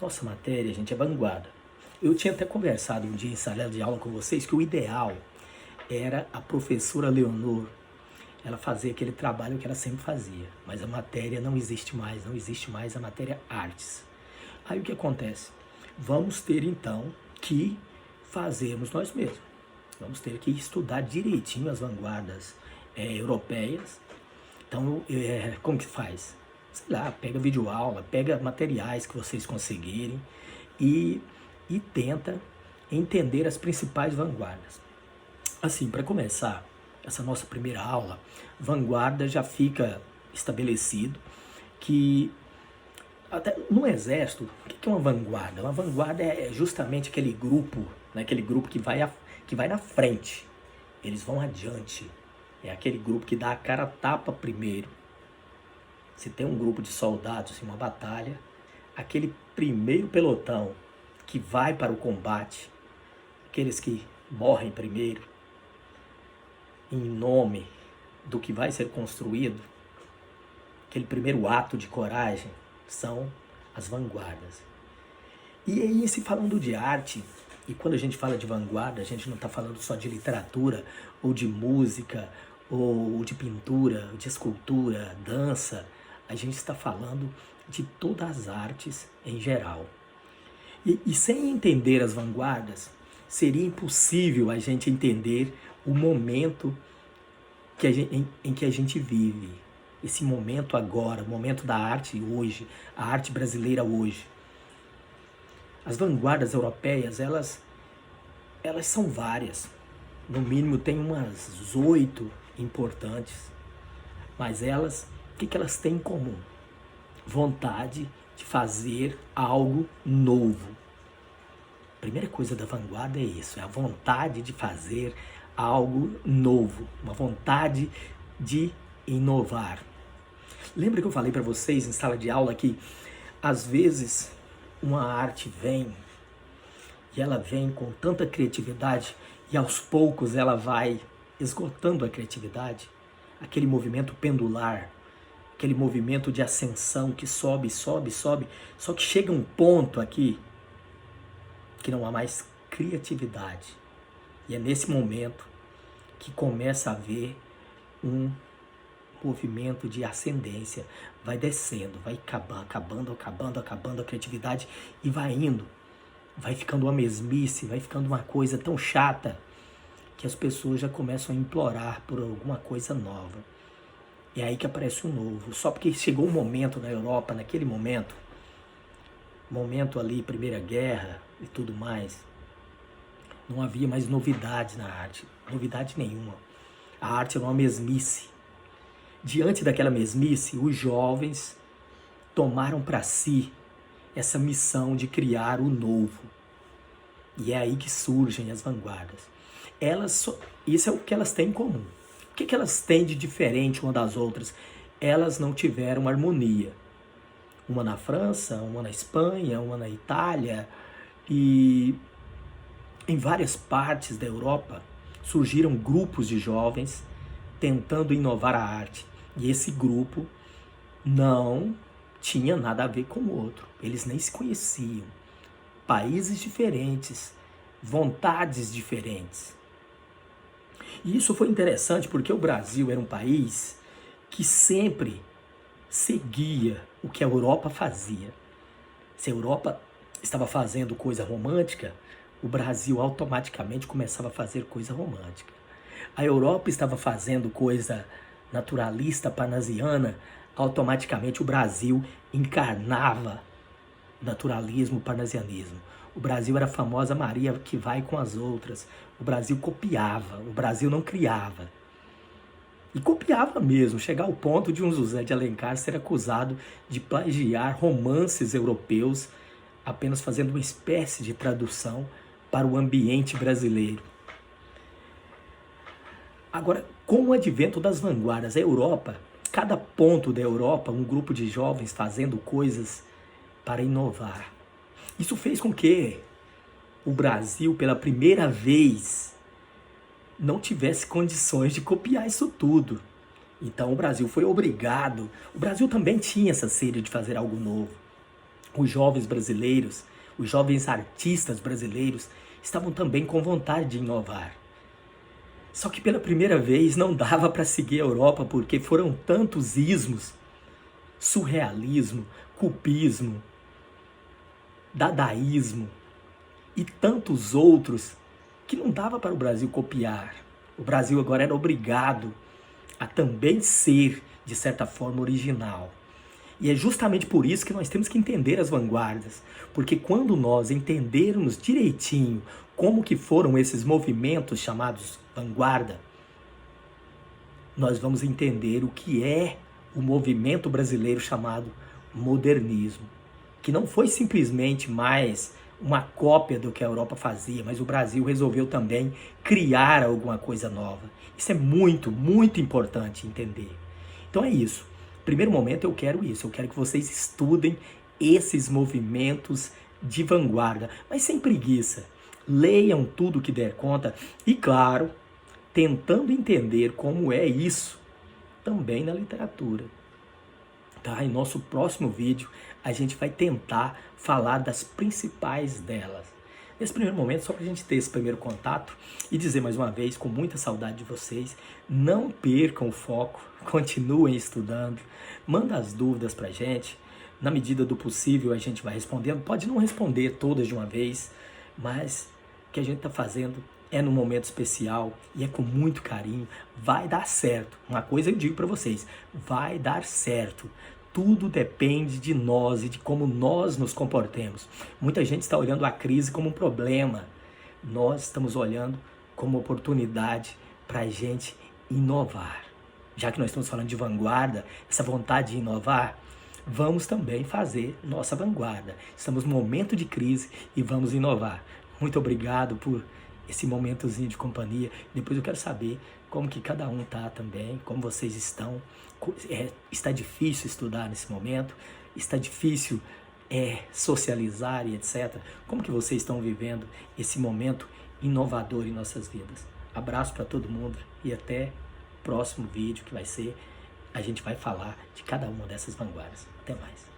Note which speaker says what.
Speaker 1: Nossa matéria, gente, é vanguarda. Eu tinha até conversado um dia em sala de aula com vocês que o ideal era a professora Leonor, ela fazer aquele trabalho que ela sempre fazia, mas a matéria não existe mais, não existe mais a matéria artes. Aí o que acontece? Vamos ter então que fazermos nós mesmos. Vamos ter que estudar direitinho as vanguardas europeias. Então, como que faz? Sei lá, pega videoaula, pega materiais que vocês conseguirem e, e tenta entender as principais vanguardas. Assim, para começar essa nossa primeira aula, vanguarda já fica estabelecido que até no exército, o que é uma vanguarda? Uma vanguarda é justamente aquele grupo, né, aquele grupo que vai na frente, eles vão adiante. É aquele grupo que dá a cara a tapa primeiro. Se tem um grupo de soldados em uma batalha, aquele primeiro pelotão que vai para o combate, aqueles que morrem primeiro, em nome do que vai ser construído, aquele primeiro ato de coragem, são as vanguardas. E aí, se falando de arte, e quando a gente fala de vanguarda, a gente não está falando só de literatura, ou de música, ou de pintura, de escultura, dança, a gente está falando de todas as artes em geral. E sem entender as vanguardas, seria impossível a gente entender o momento em que a gente vive. Esse momento agora, o momento da arte hoje, a arte brasileira hoje. As vanguardas europeias, elas são várias. No mínimo tem umas 8 importantes. Mas elas, o que elas têm em comum? Vontade de fazer algo novo. A primeira coisa da vanguarda é isso, é a vontade de fazer algo novo, uma vontade de inovar. Lembra que eu falei para vocês em sala de aula que às vezes uma arte vem e ela vem com tanta criatividade e aos poucos ela vai esgotando a criatividade, aquele movimento pendular, aquele movimento de ascensão que sobe, sobe, sobe, só que chega um ponto aqui que não há mais criatividade. E é nesse momento que começa a haver um movimento de ascendência, vai descendo, vai acabando a criatividade e vai indo, vai ficando uma mesmice, vai ficando uma coisa tão chata que as pessoas já começam a implorar por alguma coisa nova. É aí que aparece o novo, só porque chegou um momento na Europa, naquele momento ali, Primeira Guerra e tudo mais, não havia mais novidade na arte, novidade nenhuma. A arte era uma mesmice. Diante daquela mesmice, os jovens tomaram para si essa missão de criar o novo. E é aí que surgem as vanguardas. Isso é o que elas têm em comum. O que elas têm de diferente uma das outras? Elas não tiveram harmonia. Uma na França, uma na Espanha, uma na Itália. E em várias partes da Europa surgiram grupos de jovens tentando inovar a arte. E esse grupo não tinha nada a ver com o outro. Eles nem se conheciam. Países diferentes, vontades diferentes. E isso foi interessante porque o Brasil era um país que sempre seguia o que a Europa fazia. Se a Europa estava fazendo coisa romântica, o Brasil automaticamente começava a fazer coisa romântica. A Europa estava fazendo coisa naturalista, parnasiana, automaticamente o Brasil encarnava naturalismo, parnasianismo. O Brasil era a famosa Maria que vai com as outras. O Brasil copiava, o Brasil não criava. E copiava mesmo, chegar ao ponto de um José de Alencar ser acusado de plagiar romances europeus, apenas fazendo uma espécie de tradução para o ambiente brasileiro. Agora, com o advento das vanguardas, a Europa, cada ponto da Europa, um grupo de jovens fazendo coisas para inovar. Isso fez com que o Brasil, pela primeira vez, não tivesse condições de copiar isso tudo. Então o Brasil foi obrigado. O Brasil também tinha essa sede de fazer algo novo. os jovens brasileiros, os jovens artistas brasileiros estavam também com vontade de inovar. Só que pela primeira vez não dava para seguir a Europa, porque foram tantos ismos, surrealismo, cubismo, dadaísmo e tantos outros que não dava para o Brasil copiar. O Brasil agora era obrigado a também ser, de certa forma, original. E é justamente por isso que nós temos que entender as vanguardas, porque quando nós entendermos direitinho como que foram esses movimentos chamados vanguarda, nós vamos entender o que é o movimento brasileiro chamado modernismo, que não foi simplesmente mais uma cópia do que a Europa fazia, mas o Brasil resolveu também criar alguma coisa nova. Isso é muito, muito importante entender. Então é isso. Primeiro momento eu quero isso, eu quero que vocês estudem esses movimentos de vanguarda, mas sem preguiça. Leiam tudo que der conta e, claro, tentando entender como é isso também na literatura. Tá? Em nosso próximo vídeo a gente vai tentar falar das principais delas. Nesse primeiro momento, só para a gente ter esse primeiro contato e dizer mais uma vez, com muita saudade de vocês, não percam o foco, continuem estudando, manda as dúvidas para a gente, na medida do possível a gente vai respondendo, pode não responder todas de uma vez, mas o que a gente está fazendo é num momento especial e é com muito carinho, vai dar certo. Uma coisa eu digo para vocês, vai dar certo. Tudo depende de nós e de como nós nos comportemos. Muita gente está olhando a crise como um problema. Nós estamos olhando como oportunidade para a gente inovar. Já que nós estamos falando de vanguarda, essa vontade de inovar, vamos também fazer nossa vanguarda. Estamos num momento de crise e vamos inovar. Muito obrigado por esse momentozinho de companhia. Depois eu quero saber como que cada um está também, como vocês estão. Está difícil estudar nesse momento? Está difícil socializar e etc. Como que vocês estão vivendo esse momento inovador em nossas vidas? Abraço para todo mundo e até o próximo vídeo que vai ser, a gente vai falar de cada uma dessas vanguardas. Até mais.